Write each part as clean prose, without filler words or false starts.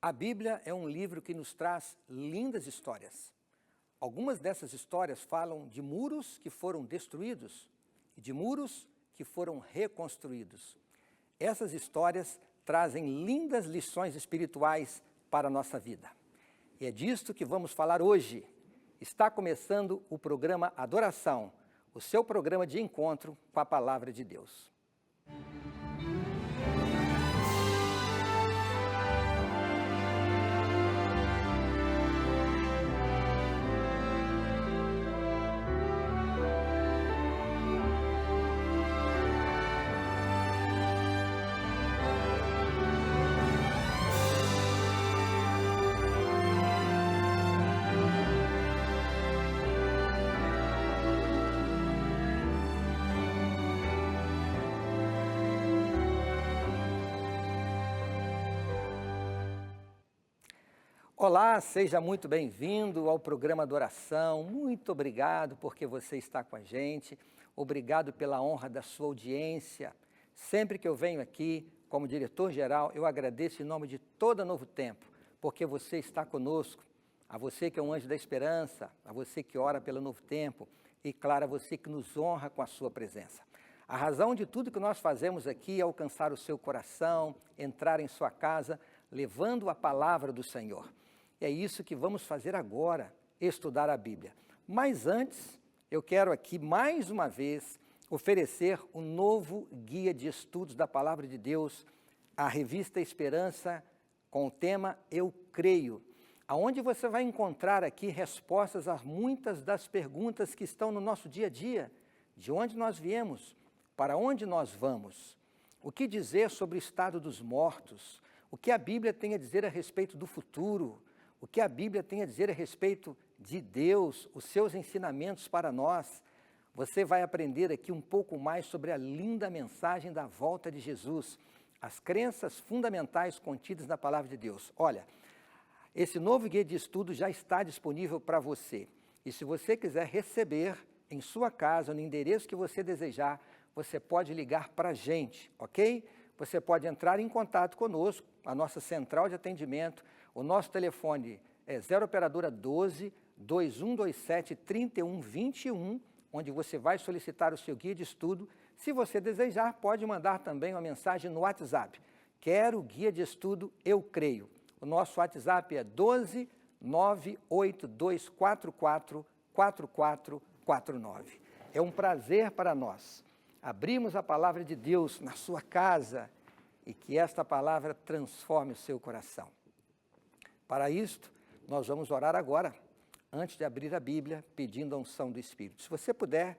A Bíblia é um livro que nos traz lindas histórias. Algumas dessas histórias falam de muros que foram destruídos e de muros que foram reconstruídos. Essas histórias trazem lindas lições espirituais para a nossa vida. E é disto que vamos falar hoje. Está começando o programa Adoração, o seu programa de encontro com a Palavra de Deus. Olá, seja muito bem-vindo ao programa Adoração. Muito obrigado porque você está com a gente. Obrigado pela honra da sua audiência. Sempre que eu venho aqui, como diretor-geral, eu agradeço em nome de toda Novo Tempo, porque você está conosco. A você que é um anjo da esperança, a você que ora pelo Novo Tempo e, claro, a você que nos honra com a sua presença. A razão de tudo que nós fazemos aqui é alcançar o seu coração, entrar em sua casa, levando a palavra do Senhor. É isso que vamos fazer agora, estudar a Bíblia. Mas antes, eu quero aqui mais uma vez oferecer um novo guia de estudos da Palavra de Deus, a revista Esperança, com o tema Eu Creio, aonde você vai encontrar aqui respostas a muitas das perguntas que estão no nosso dia a dia. De onde nós viemos? Para onde nós vamos? O que dizer sobre o estado dos mortos? O que a Bíblia tem a dizer a respeito do futuro? O que a Bíblia tem a dizer a respeito de Deus, os seus ensinamentos para nós. Você vai aprender aqui um pouco mais sobre a linda mensagem da volta de Jesus, as crenças fundamentais contidas na Palavra de Deus. Olha, esse novo guia de estudo já está disponível para você. E se você quiser receber em sua casa, no endereço que você desejar, você pode ligar para a gente, ok? Você pode entrar em contato conosco, a nossa central de atendimento. O nosso telefone é 0 operadora 12 2127 3121, onde você vai solicitar o seu guia de estudo. Se você desejar, pode mandar também uma mensagem no WhatsApp. Quero o guia de estudo Eu Creio. O nosso WhatsApp é 12 98244 4449. É um prazer para nós abrimos a palavra de Deus na sua casa e que esta palavra transforme o seu coração. Para isto, nós vamos orar agora, antes de abrir a Bíblia, pedindo a unção do Espírito. Se você puder,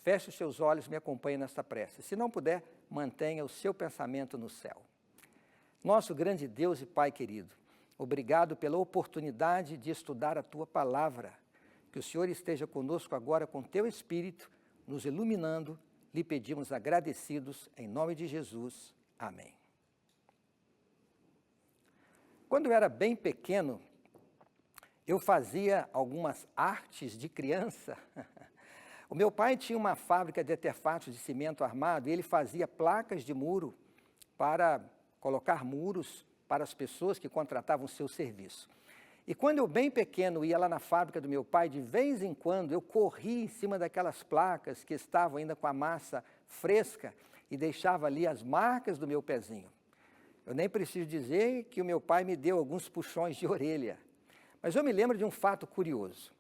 feche os seus olhos e me acompanhe nesta prece. Se não puder, mantenha o seu pensamento no céu. Nosso grande Deus e Pai querido, obrigado pela oportunidade de estudar a Tua palavra. Que o Senhor esteja conosco agora com Teu Espírito, nos iluminando. Lhe pedimos agradecidos, em nome de Jesus. Amém. Quando eu era bem pequeno, eu fazia algumas artes de criança. O meu pai tinha uma fábrica de artefatos de cimento armado e ele fazia placas de muro para colocar muros para as pessoas que contratavam o seu serviço. E quando eu bem pequeno ia lá na fábrica do meu pai, de vez em quando eu corria em cima daquelas placas que estavam ainda com a massa fresca e deixava ali as marcas do meu pezinho. Eu nem preciso dizer que o meu pai me deu alguns puxões de orelha. Mas eu me lembro de um fato curioso.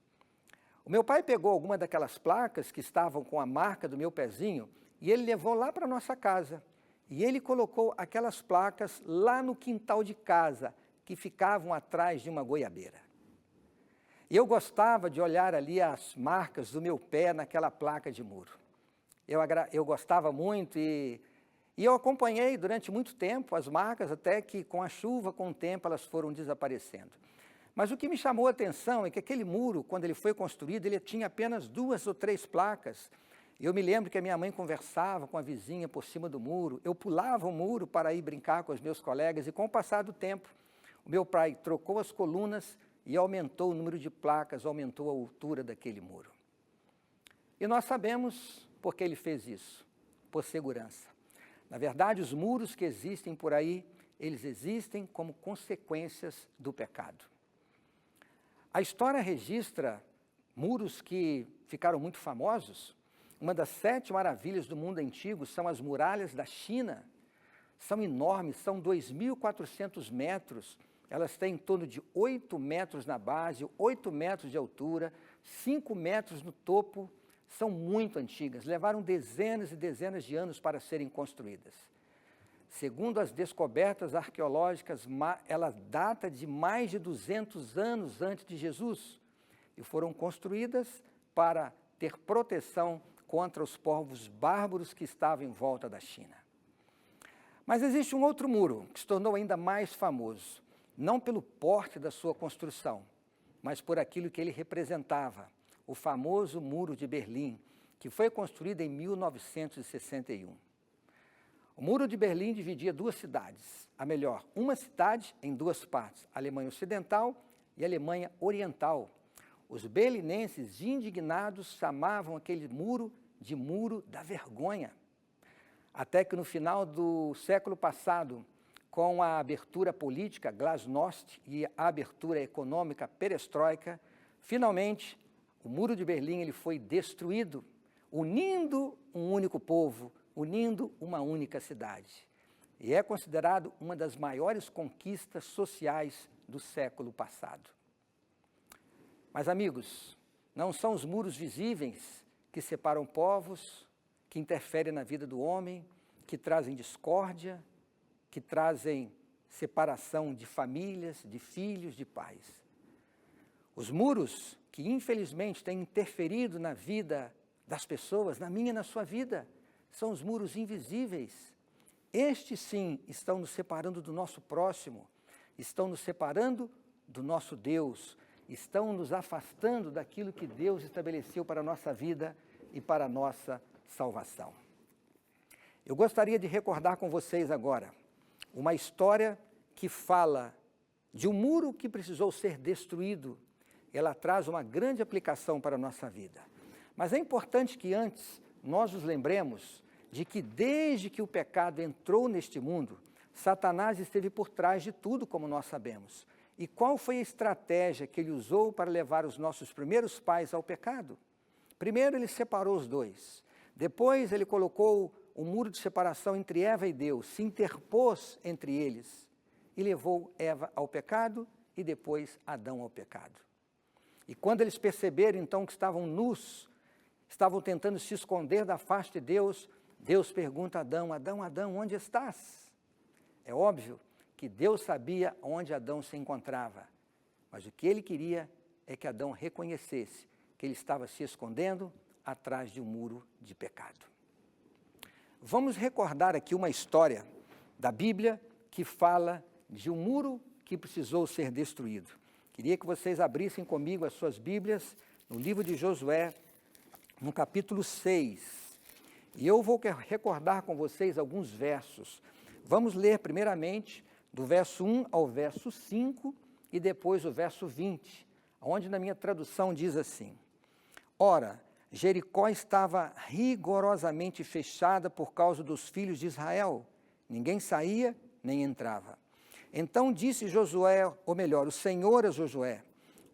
O meu pai pegou alguma daquelas placas que estavam com a marca do meu pezinho e ele levou lá para a nossa casa. E ele colocou aquelas placas lá no quintal de casa, que ficavam atrás de uma goiabeira. Eu gostava de olhar ali as marcas do meu pé naquela placa de muro. Eu gostava muito e eu acompanhei durante muito tempo as marcas, até que com a chuva, com o tempo, elas foram desaparecendo. Mas o que me chamou a atenção é que aquele muro, quando ele foi construído, ele tinha apenas 2 ou 3 placas. Eu me lembro que a minha mãe conversava com a vizinha por cima do muro. Eu pulava o muro para ir brincar com os meus colegas e com o passar do tempo, o meu pai trocou as colunas e aumentou o número de placas, aumentou a altura daquele muro. E nós sabemos por que ele fez isso, por segurança. Na verdade, os muros que existem por aí, eles existem como consequências do pecado. A história registra muros que ficaram muito famosos. Uma das 7 maravilhas do mundo antigo são as muralhas da China. São enormes, são 2.400 metros. Elas têm em torno de 8 metros na base, 8 metros de altura, 5 metros no topo. São muito antigas, levaram dezenas e dezenas de anos para serem construídas. Segundo as descobertas arqueológicas, ela data de mais de 200 anos antes de Jesus e foram construídas para ter proteção contra os povos bárbaros que estavam em volta da China. Mas existe um outro muro que se tornou ainda mais famoso, não pelo porte da sua construção, mas por aquilo que ele representava, o famoso Muro de Berlim, que foi construído em 1961. O Muro de Berlim dividia 2 cidades, uma cidade em 2 partes, a Alemanha Ocidental e a Alemanha Oriental. Os berlinenses, indignados, chamavam aquele muro de Muro da Vergonha. Até que no final do século passado, com a abertura política Glasnost e a abertura econômica Perestroika, finalmente o Muro de Berlim ele foi destruído, unindo um único povo, unindo uma única cidade. E é considerado uma das maiores conquistas sociais do século passado. Mas, amigos, não são os muros visíveis que separam povos, que interferem na vida do homem, que trazem discórdia, que trazem separação de famílias, de filhos, de pais. Os muros que, infelizmente, têm interferido na vida das pessoas, na minha e na sua vida, são os muros invisíveis. Estes, sim, estão nos separando do nosso próximo, estão nos separando do nosso Deus, estão nos afastando daquilo que Deus estabeleceu para a nossa vida e para a nossa salvação. Eu gostaria de recordar com vocês agora uma história que fala de um muro que precisou ser destruído. Ela traz uma grande aplicação para a nossa vida. Mas é importante que antes nós nos lembremos de que desde que o pecado entrou neste mundo, Satanás esteve por trás de tudo, como nós sabemos. E qual foi a estratégia que ele usou para levar os nossos primeiros pais ao pecado? Primeiro, ele separou os dois. Depois, ele colocou um muro de separação entre Eva e Deus, se interpôs entre eles e levou Eva ao pecado e depois Adão ao pecado. E quando eles perceberam, então, que estavam nus, estavam tentando se esconder da face de Deus, Deus pergunta a Adão: Adão, Adão, onde estás? É óbvio que Deus sabia onde Adão se encontrava, mas o que ele queria é que Adão reconhecesse que ele estava se escondendo atrás de um muro de pecado. Vamos recordar aqui uma história da Bíblia que fala de um muro que precisou ser destruído. Queria que vocês abrissem comigo as suas Bíblias no livro de Josué, no capítulo 6. E eu vou recordar com vocês alguns versos. Vamos ler primeiramente do verso 1 ao verso 5 e depois o verso 20, onde na minha tradução diz assim: Ora, Jericó estava rigorosamente fechada por causa dos filhos de Israel. Ninguém saía nem entrava. Então disse Josué, ou melhor, o Senhor a Josué: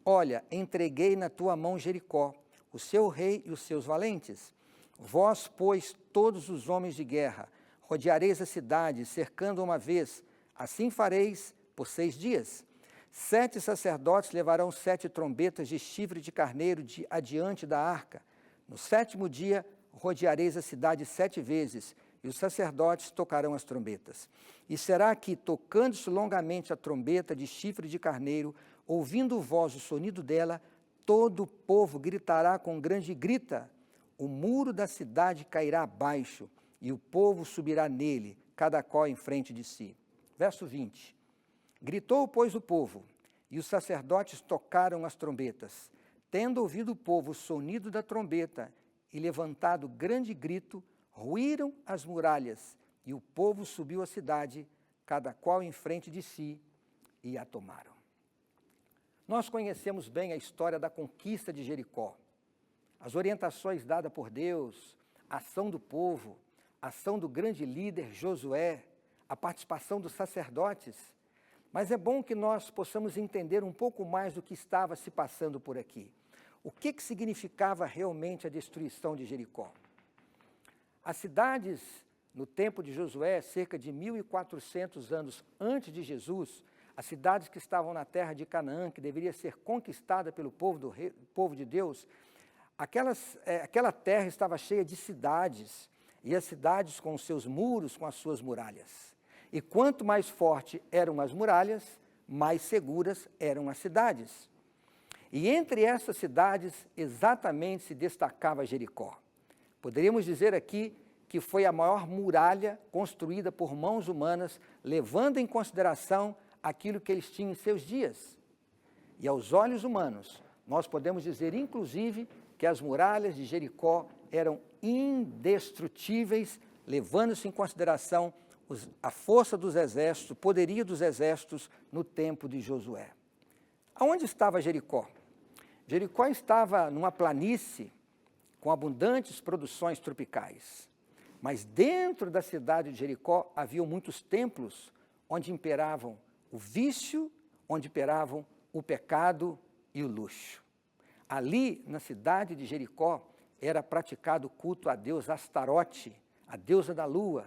Olha, entreguei na tua mão Jericó, o seu rei e os seus valentes. Vós, pois, todos os homens de guerra, rodeareis a cidade, cercando uma vez. Assim fareis por 6 dias. 7 sacerdotes levarão 7 trombetas de chifre de carneiro adiante da arca. No 7º dia, rodeareis a cidade 7 vezes, e os sacerdotes tocarão as trombetas. E será que, tocando-se longamente a trombeta de chifre de carneiro, ouvindo vós o sonido dela, todo o povo gritará com grande grita. O muro da cidade cairá abaixo, e o povo subirá nele, cada qual em frente de si. Verso 20. Gritou, pois, o povo, e os sacerdotes tocaram as trombetas. Tendo ouvido o povo o sonido da trombeta e levantado grande grito, ruíram as muralhas, e o povo subiu à cidade, cada qual em frente de si, e a tomaram. Nós conhecemos bem a história da conquista de Jericó. As orientações dadas por Deus, a ação do povo, a ação do grande líder Josué, a participação dos sacerdotes, mas é bom que nós possamos entender um pouco mais do que estava se passando por aqui. O que significava realmente a destruição de Jericó? As cidades, no tempo de Josué, cerca de 1.400 anos antes de Jesus, as cidades que estavam na terra de Canaã, que deveria ser conquistada pelo povo de Deus, aquela terra estava cheia de cidades, e as cidades com os seus muros, com as suas muralhas. E quanto mais fortes eram as muralhas, mais seguras eram as cidades. E entre essas cidades, exatamente se destacava Jericó. Poderíamos dizer aqui que foi a maior muralha construída por mãos humanas, levando em consideração aquilo que eles tinham em seus dias. E aos olhos humanos, nós podemos dizer, inclusive, que as muralhas de Jericó eram indestrutíveis, levando-se em consideração a força dos exércitos, o poderio dos exércitos no tempo de Josué. Aonde estava Jericó? Jericó estava numa planície com abundantes produções tropicais. Mas dentro da cidade de Jericó haviam muitos templos onde imperavam o vício, onde imperavam o pecado e o luxo. Ali, na cidade de Jericó, era praticado o culto à deusa Astarote, a deusa da lua,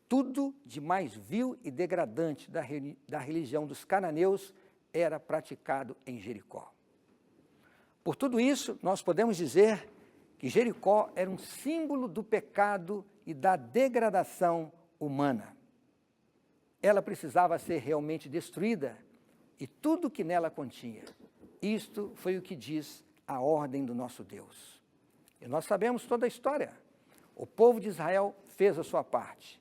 tudo de mais vil e degradante da religião dos cananeus era praticado em Jericó. Por tudo isso, nós podemos dizer que Jericó era um símbolo do pecado e da degradação humana. Ela precisava ser realmente destruída e tudo o que nela continha. Isto foi o que diz a ordem do nosso Deus. E nós sabemos toda a história. O povo de Israel fez a sua parte.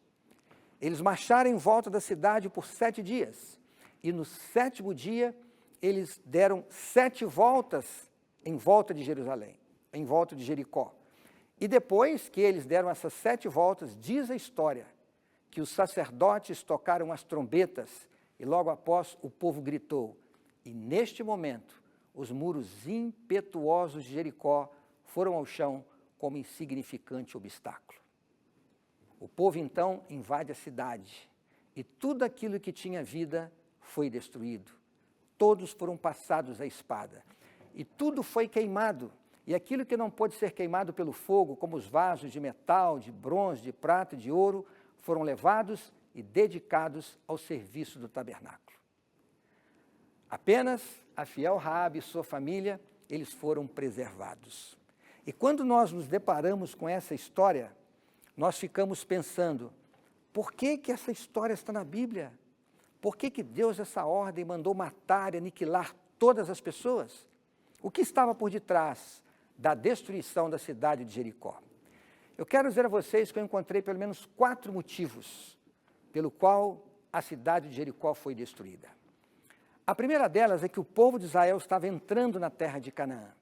Eles marcharam em volta da cidade por 7 dias. E no 7º dia, eles deram 7 voltas em volta de Jerusalém, em volta de Jericó. E depois que eles deram essas 7 voltas, diz a história que os sacerdotes tocaram as trombetas e logo após o povo gritou. E neste momento, os muros impetuosos de Jericó foram ao chão como insignificante obstáculo. O povo então invade a cidade e tudo aquilo que tinha vida foi destruído. Todos foram passados à espada e tudo foi queimado. E aquilo que não pôde ser queimado pelo fogo, como os vasos de metal, de bronze, de prata e de ouro, foram levados e dedicados ao serviço do tabernáculo. Apenas a fiel Raabe e sua família, eles foram preservados. E quando nós nos deparamos com essa história, nós ficamos pensando, por que essa história está na Bíblia? Por que Deus, essa ordem, mandou matar e aniquilar todas as pessoas? O que estava por detrás da destruição da cidade de Jericó? Eu quero dizer a vocês que eu encontrei pelo menos 4 motivos pelo qual a cidade de Jericó foi destruída. A primeira delas é que o povo de Israel estava entrando na terra de Canaã.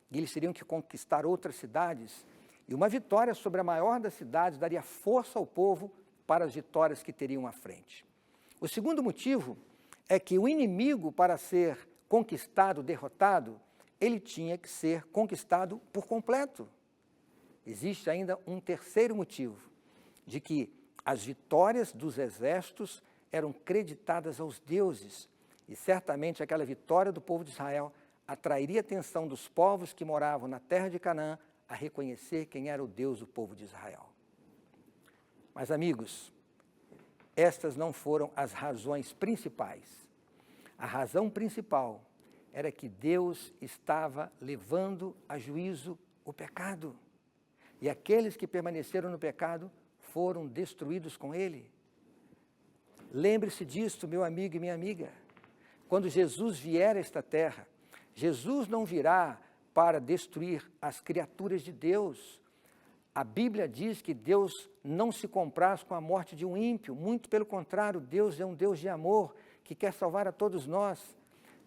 E eles teriam que conquistar outras cidades. E uma vitória sobre a maior das cidades daria força ao povo para as vitórias que teriam à frente. O segundo motivo é que o inimigo, para ser conquistado, derrotado, ele tinha que ser conquistado por completo. Existe ainda um terceiro motivo, de que as vitórias dos exércitos eram creditadas aos deuses, e certamente aquela vitória do povo de Israel atrairia a atenção dos povos que moravam na terra de Canaã a reconhecer quem era o Deus do povo de Israel. Mas, amigos, estas não foram as razões principais. A razão principal era que Deus estava levando a juízo o pecado. E aqueles que permaneceram no pecado foram destruídos com ele. Lembre-se disto, meu amigo e minha amiga. Quando Jesus vier a esta terra, Jesus não virá para destruir as criaturas de Deus. A Bíblia diz que Deus não se compraz com a morte de um ímpio. Muito pelo contrário, Deus é um Deus de amor que quer salvar a todos nós.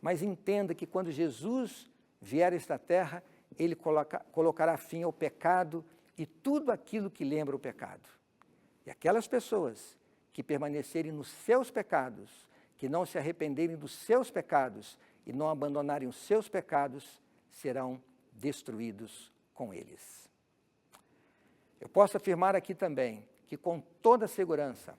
Mas entenda que quando Jesus vier a esta terra, ele colocará fim ao pecado e tudo aquilo que lembra o pecado. E aquelas pessoas que permanecerem nos seus pecados, que não se arrependerem dos seus pecados e não abandonarem os seus pecados, serão destruídos com eles. Eu posso afirmar aqui também que com toda segurança,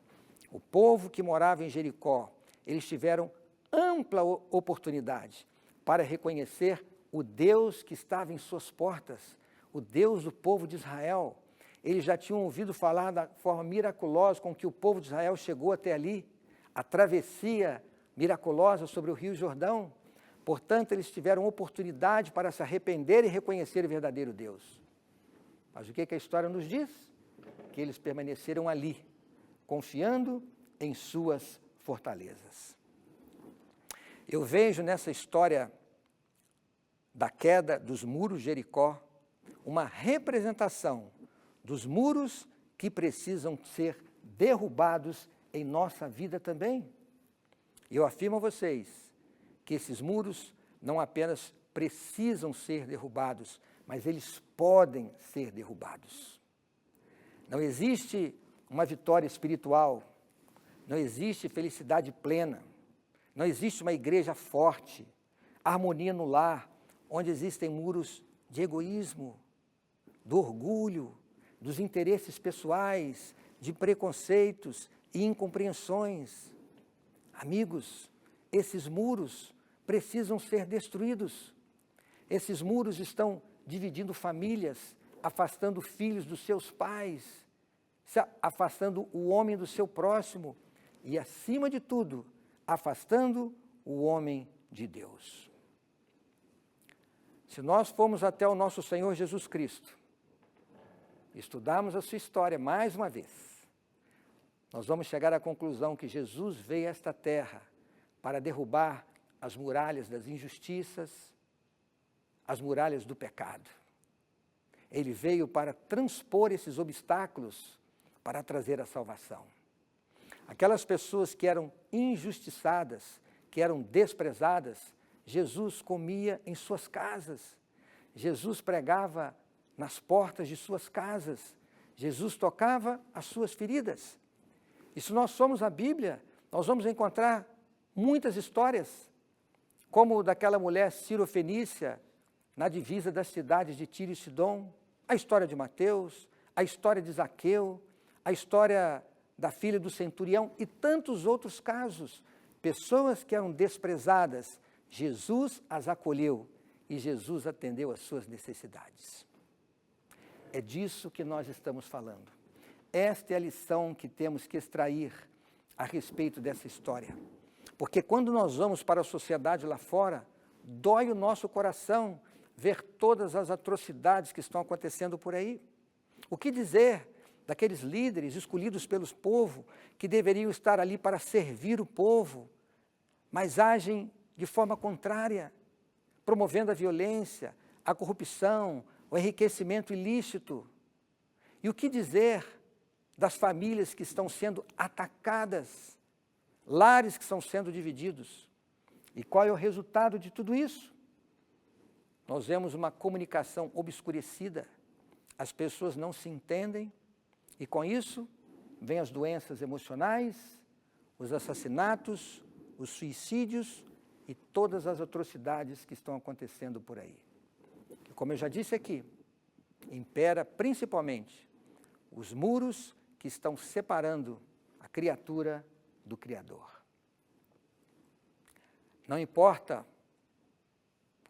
O povo que morava em Jericó, eles tiveram ampla oportunidade para reconhecer o Deus que estava em suas portas, o Deus do povo de Israel. Eles já tinham ouvido falar da forma miraculosa com que o povo de Israel chegou até ali, a travessia miraculosa sobre o Rio Jordão. Portanto, eles tiveram oportunidade para se arrepender e reconhecer o verdadeiro Deus. Mas o que a história nos diz? Que eles permaneceram ali, confiando em suas fortalezas. Eu vejo nessa história da queda dos muros de Jericó uma representação dos muros que precisam ser derrubados em nossa vida também. Eu afirmo a vocês que esses muros não apenas precisam ser derrubados, mas eles podem ser derrubados. Não existe uma vitória espiritual, não existe felicidade plena, não existe uma igreja forte, harmonia no lar, onde existem muros de egoísmo, do orgulho, dos interesses pessoais, de preconceitos e incompreensões. Amigos, esses muros precisam ser destruídos. Esses muros estão dividindo famílias, afastando filhos dos seus pais, afastando o homem do seu próximo e, acima de tudo, afastando o homem de Deus. Se nós formos até o nosso Senhor Jesus Cristo, estudarmos a sua história mais uma vez, nós vamos chegar à conclusão que Jesus veio a esta terra para derrubar as muralhas das injustiças, as muralhas do pecado. Ele veio para transpor esses obstáculos para trazer a salvação. Aquelas pessoas que eram injustiçadas, que eram desprezadas, Jesus comia em suas casas, Jesus pregava nas portas de suas casas, Jesus tocava as suas feridas. E se nós somos a Bíblia, nós vamos encontrar muitas histórias, como daquela mulher Ciro-fenícia, na divisa das cidades de Tiro e Sidom, a história de Mateus, a história de Zaqueu, a história da filha do centurião e tantos outros casos. Pessoas que eram desprezadas, Jesus as acolheu e Jesus atendeu às suas necessidades. É disso que nós estamos falando. Esta é a lição que temos que extrair a respeito dessa história. Porque quando nós vamos para a sociedade lá fora, dói o nosso coração ver todas as atrocidades que estão acontecendo por aí. O que dizer daqueles líderes escolhidos pelo povo, que deveriam estar ali para servir o povo, mas agem de forma contrária, promovendo a violência, a corrupção, o enriquecimento ilícito? E o que dizer das famílias que estão sendo atacadas, lares que estão sendo divididos? E qual é o resultado de tudo isso? Nós vemos uma comunicação obscurecida, as pessoas não se entendem, e com isso vêm as doenças emocionais, os assassinatos, os suicídios e todas as atrocidades que estão acontecendo por aí. E como eu já disse aqui, impera principalmente os muros que estão separando a criatura do Criador. Não importa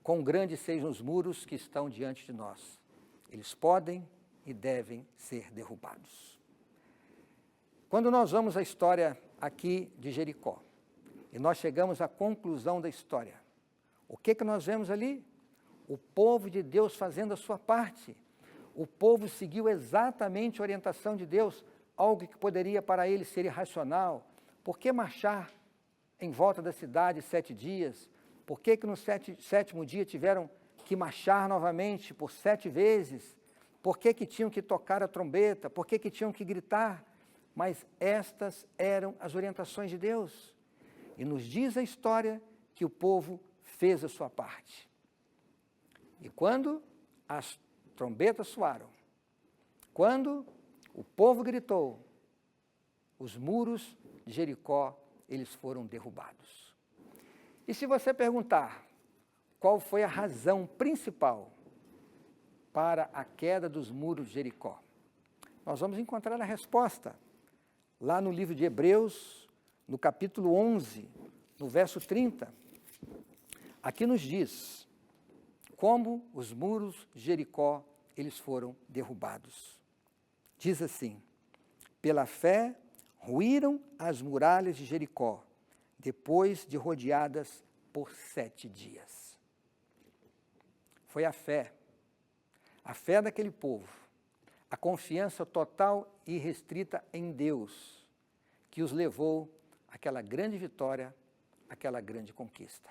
quão grandes sejam os muros que estão diante de nós, eles podem e devem ser derrubados. Quando nós vamos à história aqui de Jericó, e nós chegamos à conclusão da história, o que nós vemos ali? O povo de Deus fazendo a sua parte. O povo seguiu exatamente a orientação de Deus, algo que poderia para ele ser irracional. Por que marchar em volta da cidade 7 dias? Por que no sétimo dia tiveram que marchar novamente por 7 vezes? Por que tinham que tocar a trombeta? Por que tinham que gritar? Mas estas eram as orientações de Deus. E nos diz a história que o povo fez a sua parte. E quando as trombetas soaram, quando o povo gritou, os muros de Jericó, eles foram derrubados. E se você perguntar qual foi a razão principal para a queda dos muros de Jericó, nós vamos encontrar a resposta lá no livro de Hebreus, no capítulo 11, no verso 30, aqui nos diz como os muros de Jericó, eles foram derrubados. Diz assim: pela fé ruíram as muralhas de Jericó, depois de rodeadas por 7 dias. Foi a fé daquele povo, a confiança total e restrita em Deus, que os levou àquela grande vitória, àquela grande conquista.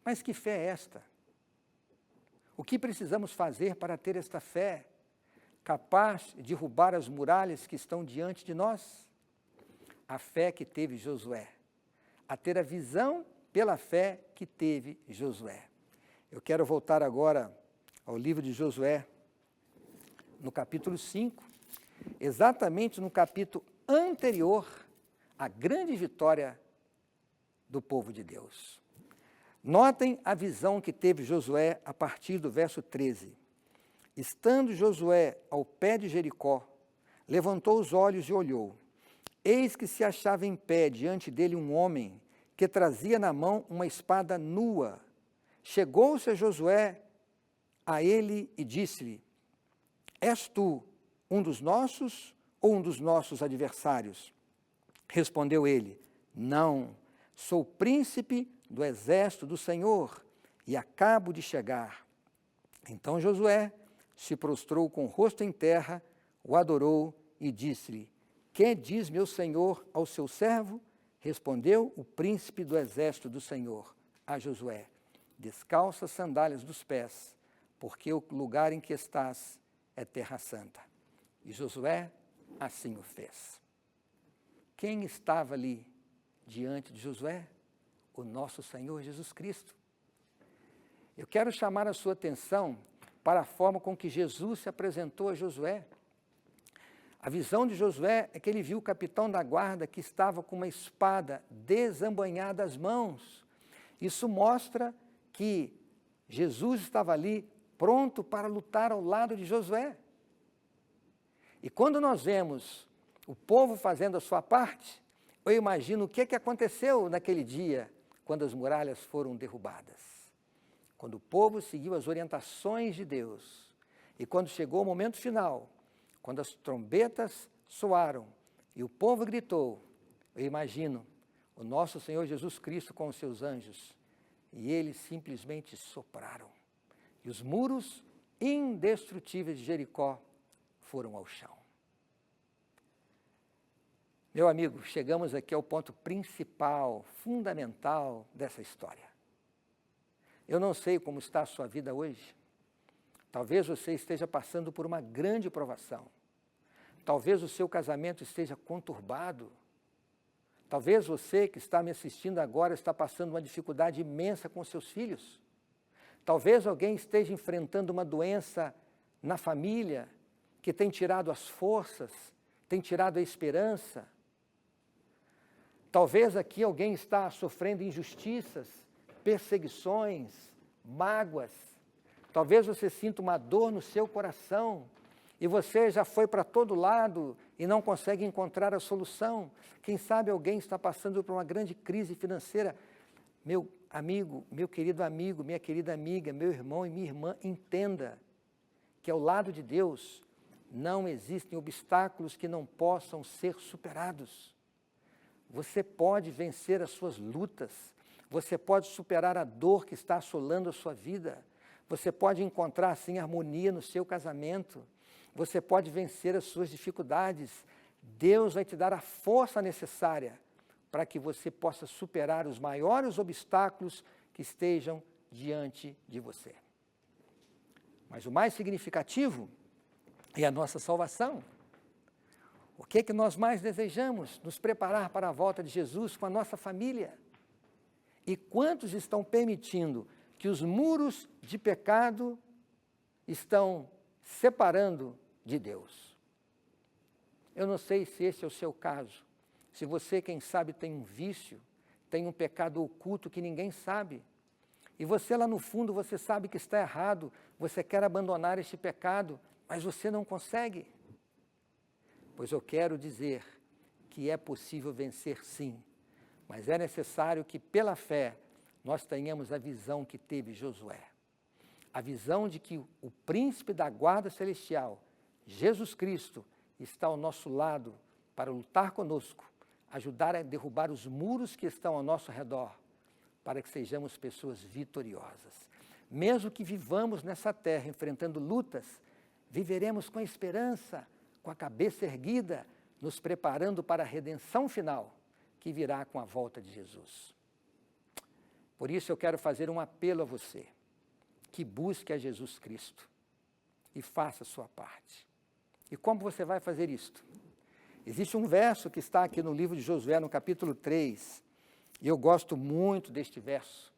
Mas que fé é esta? O que precisamos fazer para ter esta fé, capaz de derrubar as muralhas que estão diante de nós? A fé que teve Josué, a ter a visão pela fé que teve Josué. Eu quero voltar agora ao livro de Josué, no capítulo 5, exatamente no capítulo anterior à grande vitória do povo de Deus. Notem a visão que teve Josué a partir do verso 13. Estando Josué ao pé de Jericó, levantou os olhos e olhou. Eis que se achava em pé diante dele um homem que trazia na mão uma espada nua. Chegou-se a Josué a ele e disse-lhe: és tu um dos nossos ou um dos nossos adversários? Respondeu ele: não, sou príncipe do exército do Senhor e acabo de chegar. Então Josué se prostrou com o rosto em terra, o adorou e disse-lhe: que diz meu senhor ao seu servo? Respondeu o príncipe do exército do Senhor a Josué: descalça as sandálias dos pés, porque o lugar em que estás é terra santa. E Josué assim o fez. Quem estava ali diante de Josué? O nosso Senhor Jesus Cristo. Eu quero chamar a sua atenção para a forma com que Jesus se apresentou a Josué. A visão de Josué é que ele viu o capitão da guarda que estava com uma espada desembainhada às mãos. Isso mostra que Jesus estava ali pronto para lutar ao lado de Josué. E quando nós vemos o povo fazendo a sua parte, eu imagino o que aconteceu naquele dia, quando as muralhas foram derrubadas. Quando o povo seguiu as orientações de Deus, e quando chegou o momento final, quando as trombetas soaram e o povo gritou, eu imagino o nosso Senhor Jesus Cristo com os seus anjos, e eles simplesmente sopraram. E os muros indestrutíveis de Jericó foram ao chão. Meu amigo, chegamos aqui ao ponto principal, fundamental dessa história. Eu não sei como está a sua vida hoje. Talvez você esteja passando por uma grande provação. Talvez o seu casamento esteja conturbado. Talvez você que está me assistindo agora está passando uma dificuldade imensa com seus filhos. Talvez alguém esteja enfrentando uma doença na família que tem tirado as forças, tem tirado a esperança. Talvez aqui alguém está sofrendo injustiças, perseguições, mágoas. Talvez você sinta uma dor no seu coração e você já foi para todo lado e não consegue encontrar a solução. Quem sabe alguém está passando por uma grande crise financeira. Meu amigo, meu querido amigo, minha querida amiga, meu irmão e minha irmã, entenda que ao lado de Deus não existem obstáculos que não possam ser superados. Você pode vencer as suas lutas, você pode superar a dor que está assolando a sua vida, você pode encontrar, assim, harmonia no seu casamento, você pode vencer as suas dificuldades. Deus vai te dar a força necessária para que você possa superar os maiores obstáculos que estejam diante de você. Mas o mais significativo é a nossa salvação. O que nós mais desejamos? Nos preparar para a volta de Jesus com a nossa família. E quantos estão permitindo que os muros de pecado estão separando de Deus? Eu não sei se esse é o seu caso. Se você, quem sabe, tem um vício, tem um pecado oculto que ninguém sabe. E você lá no fundo, você sabe que está errado, você quer abandonar este pecado, mas você não consegue. pois eu quero dizer que é possível vencer sim, mas é necessário que pela fé nós tenhamos a visão que teve Josué. A visão de que o príncipe da guarda celestial, Jesus Cristo, está ao nosso lado para lutar conosco, ajudar a derrubar os muros que estão ao nosso redor, para que sejamos pessoas vitoriosas. Mesmo que vivamos nessa terra enfrentando lutas, viveremos com esperança, com a cabeça erguida, nos preparando para a redenção final, que virá com a volta de Jesus. Por isso eu quero fazer um apelo a você, que busque a Jesus Cristo e faça a sua parte. E como você vai fazer isto? Existe um verso que está aqui no livro de Josué, no capítulo 3, e eu gosto muito deste verso.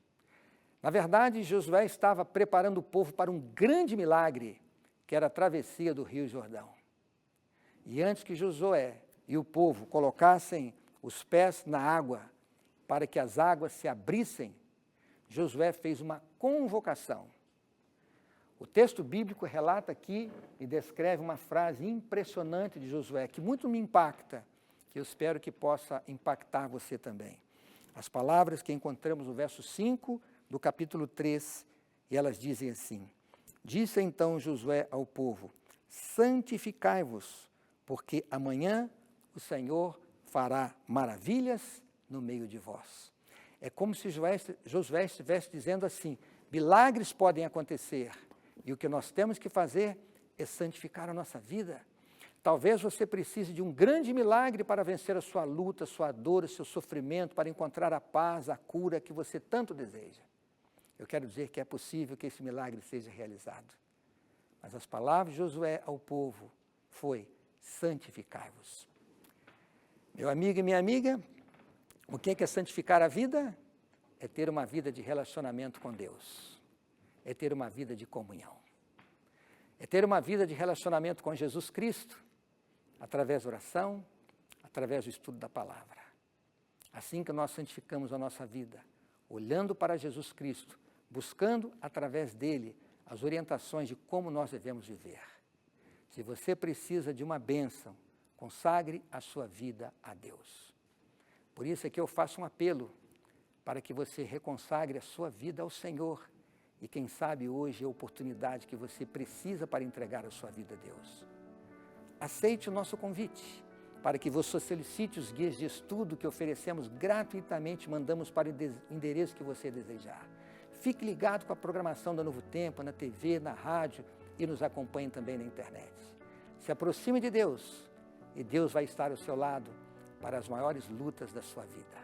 Na verdade, Josué estava preparando o povo para um grande milagre, que era a travessia do Rio Jordão. E antes que Josué e o povo colocassem os pés na água, para que as águas se abrissem, Josué fez uma convocação. O texto bíblico relata aqui e descreve uma frase impressionante de Josué, que muito me impacta, que eu espero que possa impactar você também. As palavras que encontramos no verso 5 do capítulo 3, e elas dizem assim: Disse então Josué ao povo: santificai-vos, porque amanhã o Senhor fará maravilhas no meio de vós. É como se Josué estivesse dizendo assim: milagres podem acontecer, e o que nós temos que fazer é santificar a nossa vida. Talvez você precise de um grande milagre para vencer a sua luta, a sua dor, o seu sofrimento, para encontrar a paz, a cura que você tanto deseja. Eu quero dizer que é possível que esse milagre seja realizado. Mas as palavras de Josué ao povo foi: santificai-vos. Meu amigo e minha amiga, o que é santificar a vida? É ter uma vida de relacionamento com Deus. É ter uma vida de comunhão. É ter uma vida de relacionamento com Jesus Cristo, através da oração, através do estudo da palavra. Assim que nós santificamos a nossa vida, olhando para Jesus Cristo, buscando através dele as orientações de como nós devemos viver. Se você precisa de uma bênção, consagre a sua vida a Deus. Por isso é que eu faço um apelo para que você reconsagre a sua vida ao Senhor. E quem sabe hoje é a oportunidade que você precisa para entregar a sua vida a Deus. Aceite o nosso convite para que você solicite os guias de estudo que oferecemos gratuitamente, mandamos para o endereço que você desejar. Fique ligado com a programação da Novo Tempo, na TV, na rádio e nos acompanhe também na internet. Se aproxime de Deus e Deus vai estar ao seu lado para as maiores lutas da sua vida.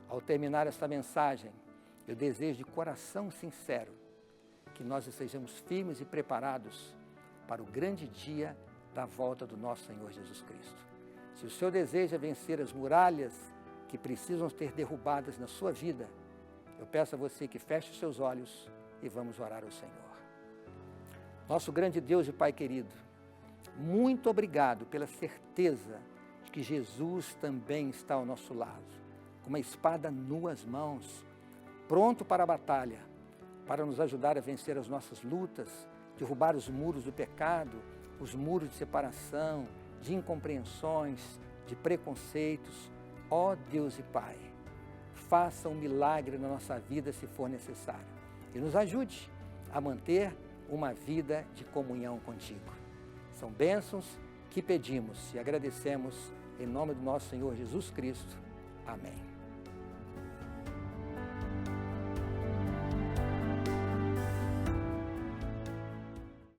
Ao terminar esta mensagem, eu desejo de coração sincero que nós estejamos firmes e preparados para o grande dia da volta do nosso Senhor Jesus Cristo. Se o seu desejo é vencer as muralhas que precisam ser derrubadas na sua vida, eu peço a você que feche os seus olhos e vamos orar ao Senhor. Nosso grande Deus e Pai querido, muito obrigado pela certeza de que Jesus também está ao nosso lado, com uma espada nua às mãos, pronto para a batalha, para nos ajudar a vencer as nossas lutas, derrubar os muros do pecado, os muros de separação, de incompreensões, de preconceitos. Ó Deus e Pai, faça um milagre na nossa vida se for necessário e nos ajude a manter uma vida de comunhão contigo. São bênçãos que pedimos e agradecemos em nome do nosso Senhor Jesus Cristo. Amém.